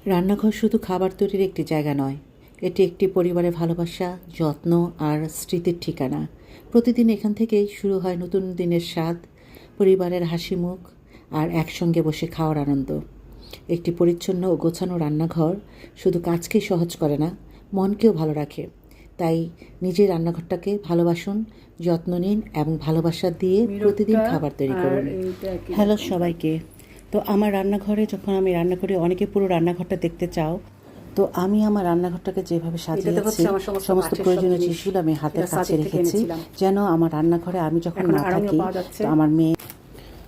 রান্নাঘর শুধু খাবার তৈরির একটি জায়গা নয়, এটি একটি পরিবারের ভালোবাসা, যত্ন আর স্মৃতির ঠিকানা। প্রতিদিন এখান থেকেই শুরু হয় নতুন দিনের স্বাদ, পরিবারের হাসি মুখ আর একসঙ্গে বসে খাওয়ার আনন্দ। একটি পরিচ্ছন্ন ও গোছানো রান্নাঘর শুধু কাজকেই সহজ করে না, মনকেও ভালো রাখে। তাই নিজের রান্নাঘরটাকে ভালোবাসুন, যত্ন নিন এবং ভালোবাসা দিয়ে প্রতিদিন খাবার তৈরি করুন। হ্যালো সবাইকে। তো আমার রান্নাঘরে যখন আমি রান্না করি, অনেকে পুরো রান্নাঘরটা দেখতে চাও। তো আমি আমার রান্নাঘরটাকে যেভাবে সাজিয়েছি, সমস্ত প্রয়োজনীয় জিনিসগুলো আমি হাতের কাছে রেখেছি, যেন আমার রান্নাঘরে আমি যখন না থাকি তো আমার মেয়ে,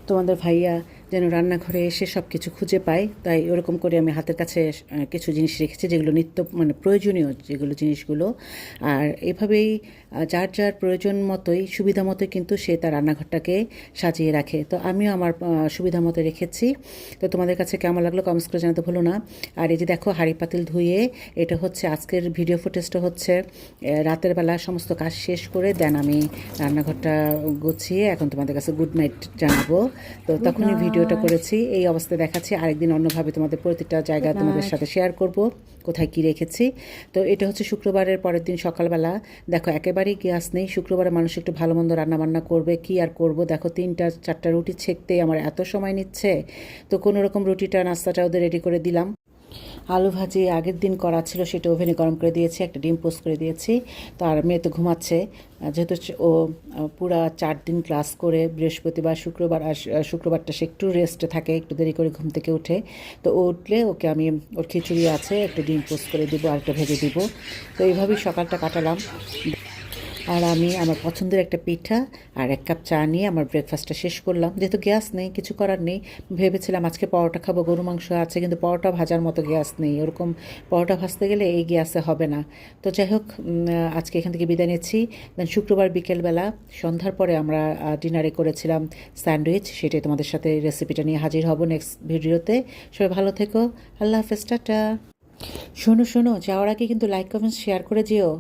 তোমাদের ভাইয়া যেন রান্নাঘরে এসে সব কিছু খুঁজে পায়। তাই ওরকম করে আমি হাতের কাছে কিছু জিনিস রেখেছি, যেগুলো নিত্য প্রয়োজনীয় যেগুলো জিনিসগুলো। আর এভাবেই যার যার প্রয়োজন মতোই, সুবিধা মতোই কিন্তু সে তার রান্নাঘরটাকে সাজিয়ে রাখে। তো আমিও আমার সুবিধা মতো রেখেছি। তো তোমাদের কাছে কেমন লাগলো কমেন্টস করে জানাতে ভুলো না। আর এই যে দেখো, হাঁড়ি পাতিল ধুয়ে, এটা হচ্ছে আজকের ভিডিও ফুটেজটা হচ্ছে রাতের বেলা সমস্ত কাজ শেষ করে দেন আমি রান্নাঘরটা গুছিয়ে এখন তোমাদের কাছে গুড নাইট জানাবো। তো তখনই ভিডিওটা করেছি, এই অবস্থায় দেখাচ্ছি। আরেকদিন অন্যভাবে তোমাদের প্রতিটা জায়গা তোমাদের সাথে শেয়ার করব কোথায় কী রেখেছি। তো এটা হচ্ছে শুক্রবারের পরের দিন সকালবেলা। দেখো একেবারেই গ্যাস নেই, শুক্রবারে মানুষ একটু ভালো মন্দ রান্নাবান্না করবে, কি আর করব। দেখো 3-4টা রুটি ছেঁকতেই আমার এত সময় নিচ্ছে। তো কোনো রকম রুটিটা নাস্তাটা ওদের রেডি করে দিলাম। আলু ভাজি আগের দিন করা ছিল, সেটা ওভেনে গরম করে দিয়েছি, একটা ডিম পোস্ট করে দিয়েছি। তো আর মেয়ে তো ঘুমাচ্ছে, যেহেতু ও পুরা 4 দিন ক্লাস করে বৃহস্পতিবার শুক্রবার আর শুক্রবারটা সে একটু রেস্টে থাকে, একটু দেরি করে ঘুম থেকে উঠে। তো ও উঠলে ওকে আমি ওর খিচুড়ি আছে, একটা ডিম পোস্ট করে দিব আর একটা ভেজে দিব। তো এইভাবেই সকালটা কাটালাম। আর আমি আমার পছন্দের একটা পিঠা আর 1 কাপ চা নিয়ে আমার ব্রেকফাস্টটা শেষ করলাম। যেহেতু গ্যাস নেই, কিছু করার নেই। ভেবেছিলাম আজকে পরোটা খাবো, গরু মাংস আছে, কিন্তু পরোটা ভাজার মতো গ্যাস নেই। ওরকম পরোটা ভাজতে গেলে এই গ্যাসে হবে না। তো যাই হোক, আজকে এখান থেকে বিদায় নিচ্ছি। দেন শুক্রবার বিকেলবেলা সন্ধ্যার পরে আমরা ডিনারে করেছিলাম স্যান্ডউইচ, সেটাই তোমাদের সাথে রেসিপিটা নিয়ে হাজির হব নেক্সট ভিডিওতে। সবাই ভালো থেকো, আল্লাহ হাফেজ, টাটা। শোনো, যাওয়ার আগে কিন্তু লাইক কমেন্ট শেয়ার করে যেও।